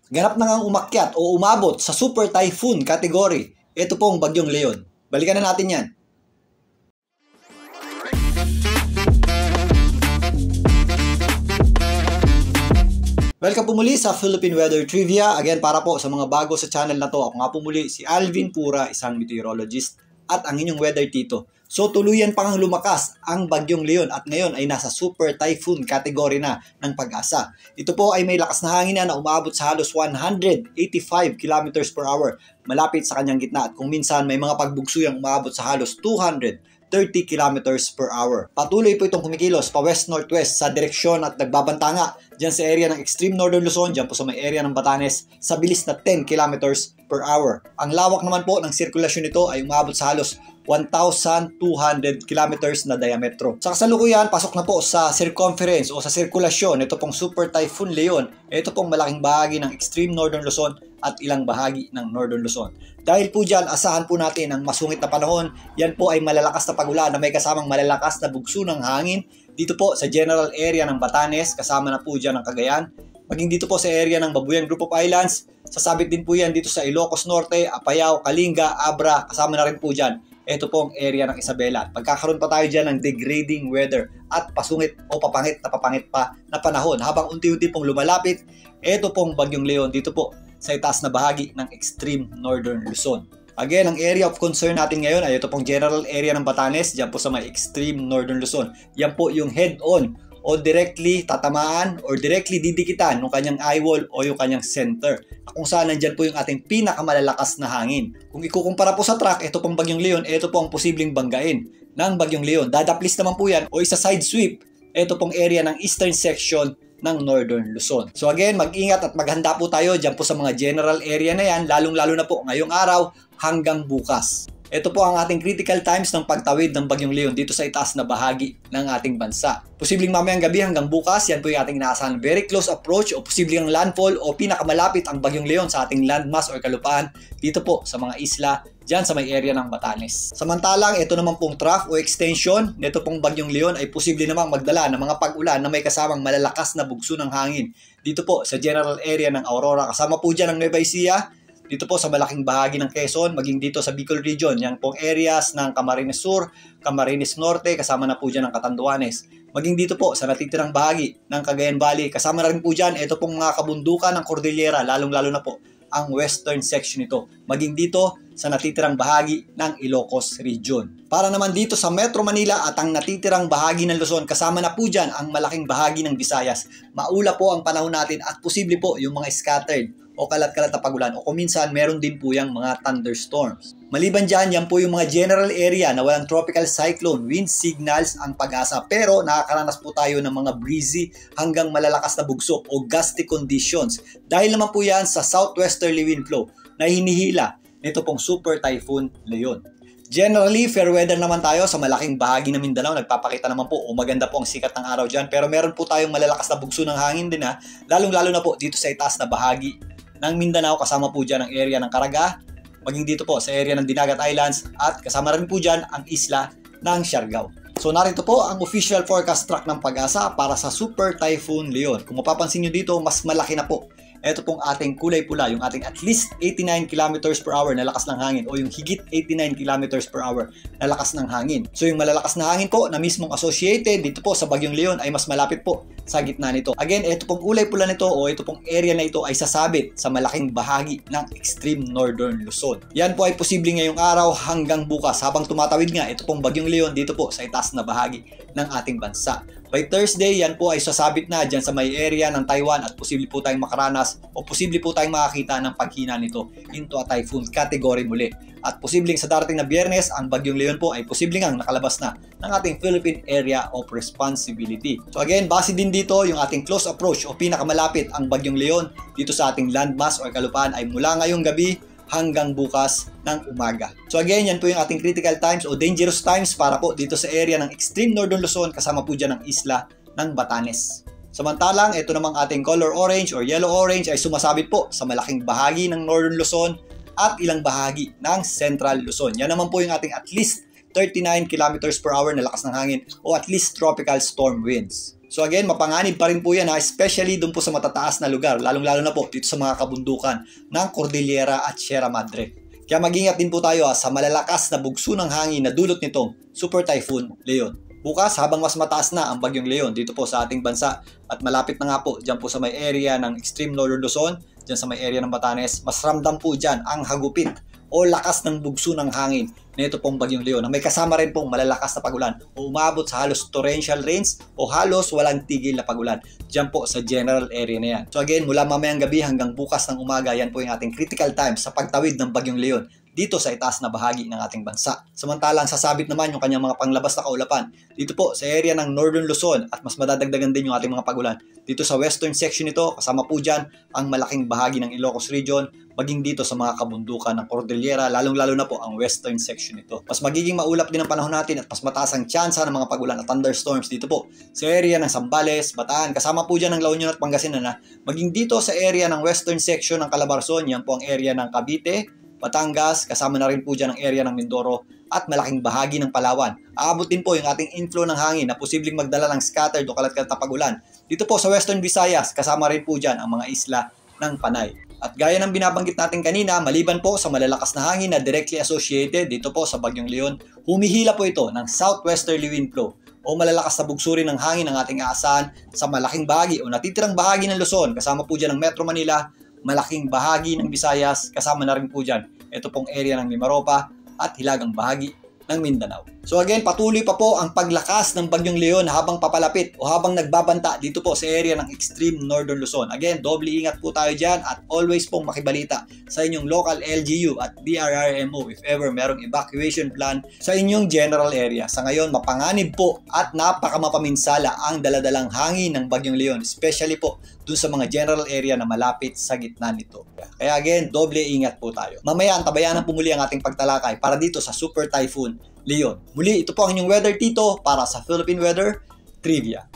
Ganap na ngang umakyat o umabot sa Super Typhoon category. Ito pong Bagyong Leon. Balikan na natin yan. Welcome po muli sa Philippine Weather Trivia. Again, para po sa mga bago sa channel na to, ako nga po muli si Alvin Pura, isang meteorologist at ang inyong weather tito. So tuluyan pa ngang lumakas ang Bagyong Leon at ngayon ay nasa Super Typhoon category na ng Pag-asa. Ito po ay may lakas na hangin na umabot sa halos 185 km per hour malapit sa kanyang gitna at kung minsan may mga pagbugso yang umabot sa halos 230 km per hour. Patuloy po itong kumikilos pa west-northwest sa direksyon at nagbabanta nga dyan sa area ng extreme northern Luzon, dyan po sa may area ng Batanes sa bilis na 10 km per hour. Ang lawak naman po ng sirkulasyon nito ay umabot sa halos 1,200 kilometers na diametro. Sa kasalukuyan, pasok na po sa circumference o sa sirkulasyon ito pong Super Typhoon Leon. Ito pong malaking bahagi ng extreme northern Luzon at ilang bahagi ng northern Luzon. Dahil po dyan, asahan po natin ang masungit na panahon. Yan po ay malalakas na pagulan na may kasamang malalakas na bugso ng hangin. Dito po sa general area ng Batanes, kasama na po dyan ang Cagayan. Maging dito po sa area ng Babuyan Group of Islands, sasabit din po yan dito sa Ilocos Norte, Apayao, Kalinga, Abra, kasama na rin po dyan. Ito po ang area ng Isabela. Pagkakaroon pa tayo dyan ng degrading weather at pasungit o papangit pa na panahon habang unti-unti pong lumalapit. Ito pong Bagyong Leon dito po sa itaas na bahagi ng extreme northern Luzon. Again, ang area of concern natin ngayon ay ito pong general area ng Batanes, dyan po sa may extreme northern Luzon. Yan po yung head-on o directly tatamaan or directly didikitan ng kanyang eyewall o yung kanyang center. Kung saan nandyan po yung ating pinakamalalakas na hangin. Kung ikukumpara po sa track, ito pong Bagyong Leon, ito po ang posibleng banggain ng Bagyong Leon. Dadaplis naman po yan o isa side sweep. Ito pong area ng eastern section ng northern Luzon. So again, mag-ingat at maghanda po tayo dyan po sa mga general area na yan, lalong-lalo na po ngayong araw hanggang bukas. Ito po ang ating critical times ng pagtawid ng Bagyong Leon dito sa itaas na bahagi ng ating bansa. Posibleng mamayang gabi hanggang bukas, yan po yung ating inaasahan very close approach o posibleng landfall o pinakamalapit ang Bagyong Leon sa ating landmass or kalupaan dito po sa mga isla dyan sa may area ng Batanes. Samantalang, ito naman pong trough o extension nito pong Bagyong Leon ay posible namang magdala ng mga pag-ulan na may kasamang malalakas na bugso ng hangin dito po sa general area ng Aurora. Kasama po dyan ang Nueva Ecija, dito po sa malaking bahagi ng Quezon, maging dito sa Bicol Region, yung pong areas ng Camarines Sur, Camarines Norte, kasama na po dyan ang Catanduanes. Maging dito po sa natitirang bahagi ng Cagayan Valley, kasama na rin po dyan, ito pong mga kabundukan ng Cordillera, lalong-lalo na po ang western section nito. Maging dito sa natitirang bahagi ng Ilocos Region. Para naman dito sa Metro Manila at ang natitirang bahagi ng Luzon, kasama na po dyan ang malaking bahagi ng Visayas. Maula po ang panahon natin at posible po yung mga scattered o kalat-kalat na pagulan o kung minsan meron din po yung mga thunderstorms. Maliban dyan, yan po yung mga general area na walang tropical cyclone, wind signals ang Pag-asa pero nakakaranas po tayo ng mga breezy hanggang malalakas na bugso o gusty conditions dahil naman po yan sa southwesterly wind flow na hinihila nito pong Super Typhoon Leon. Generally, fair weather naman tayo sa malaking bahagi ng Mindanao. Nagpapakita naman po o maganda po ang sikat ng araw dyan. Pero meron po tayong malalakas na bugso ng hangin din ha. Lalong-lalo na po dito sa itaas na bahagi ng Mindanao. Kasama po dyan ang area ng Caraga. Maging dito po sa area ng Dinagat Islands. At kasama rin po dyan ang isla ng Siargao. So narito po ang official forecast track ng Pag-asa para sa Super Typhoon Leon. Kung mapapansin nyo dito, mas malaki na po ito pong ating kulay pula, yung ating at least 89 km per hour na lakas ng hangin o yung higit 89 km per hour na lakas ng hangin. So yung malalakas na hangin po na mismong associated dito po sa Bagyong Leon ay mas malapit po sa gitna nito. Again, ito pong kulay pula nito o ito pong area na ito ay sasabit sa malaking bahagi ng extreme northern Luzon. Yan po ay posible ngayong araw hanggang bukas habang tumatawid nga ito pong Bagyong Leon dito po sa itaas na bahagi ng ating bansa. By Thursday, yan po ay sasabit na dyan sa may area ng Taiwan at posible po tayong makaranas o posible po tayong makakita ng paghina nito into a typhoon category muli. At posibleng sa darating na Biyernes, ang Bagyong Leon po ay posibleng ang nakalabas na ng ating Philippine Area of Responsibility. So again, base din dito yung ating close approach o pinakamalapit ang Bagyong Leon dito sa ating landmass o kalupaan ay mula ngayong gabi hanggang bukas ng umaga. So again, yan po yung ating critical times o dangerous times para po dito sa area ng extreme northern Luzon, kasama po dyan ang isla ng Batanes. Samantalang, ito namang ating color orange or yellow orange ay sumasabit po sa malaking bahagi ng northern Luzon at ilang bahagi ng central Luzon. Yan naman po yung ating at least 39 km per hour na lakas ng hangin o at least tropical storm winds. So again, mapanganib pa rin po yan ha, especially dun po sa matataas na lugar, lalong-lalo na po dito sa mga kabundukan ng Cordillera at Sierra Madre. Kaya mag-ingat din po tayo sa malalakas na bugso ng hangin na dulot nitong Super Typhoon Leon. Bukas, habang mas mataas na ang bagyong Leon dito po sa ating bansa at malapit na nga po dyan po sa may area ng extreme northern Luzon, dyan sa may area ng Batanes, mas ramdam po dyan ang hagupit o lakas ng bugso ng hangin nito pong bagyong Leon na may kasama rin pong malalakas na pagulan o umabot sa halos torrential rains o halos walang tigil na pagulan dyan po sa general area na yan. So again, mula mamayang gabi hanggang bukas ng umaga, yan po yung ating critical time sa pagtawid ng bagyong Leon dito sa itaas na bahagi ng ating bansa. Samantalang sasabit naman yung kanyang mga panglabas na kaulapan dito po sa area ng Northern Luzon at mas madadagdagan din yung ating mga pagulan dito sa western section nito, kasama po dyan ang malaking bahagi ng Ilocos Region, maging dito sa mga kabundukan ng Cordillera, lalong-lalo na po ang western section nito. Mas magiging maulap din ang panahon natin at mas mataas ang tsansa ng mga pagulan at thunderstorms dito po sa area ng Zambales, Bataan, kasama po dyan ng La Union at Pangasinan na maging dito sa area ng western section ng Calabarzon, yan po ang area ng Cavite, Batangas, kasama na rin po dyan ang area ng Mindoro at malaking bahagi ng Palawan. Aabot din po yung ating inflow ng hangin na posibleng magdala ng scattered o kalat-kalat na pagulan. Dito po sa Western Visayas, kasama rin po dyan ang mga isla ng Panay. At gaya ng binabanggit natin kanina, maliban po sa malalakas na hangin na directly associated dito po sa Bagyong Leon, humihila po ito ng southwesterly wind flow o malalakas na bugso rin ng hangin ang ating aasahan sa malaking bahagi o natitirang bahagi ng Luzon, kasama po dyan ang Metro Manila, malaking bahagi ng Visayas, kasama na rin po dyan ito pong area ng Mimaropa at hilagang bahagi ng Mindanao. So again, patuloy pa po ang paglakas ng Bagyong Leon habang papalapit o habang nagbabanta dito po sa area ng extreme northern Luzon. Again, doble ingat po tayo dyan at always pong makibalita sa inyong local LGU at DRRMO if ever merong evacuation plan sa inyong general area. Sa ngayon, mapanganib po at napakamapaminsala ang daladalang hangin ng Bagyong Leon, especially po dun sa mga general area na malapit sa gitna nito. Kaya again, doble ingat po tayo. Mamaya, antabayanan po muli ang ating pagtalakay para dito sa Super Typhoon Leon. Muli, ito po ang inyong Weather Tito para sa Philippine Weather Trivia.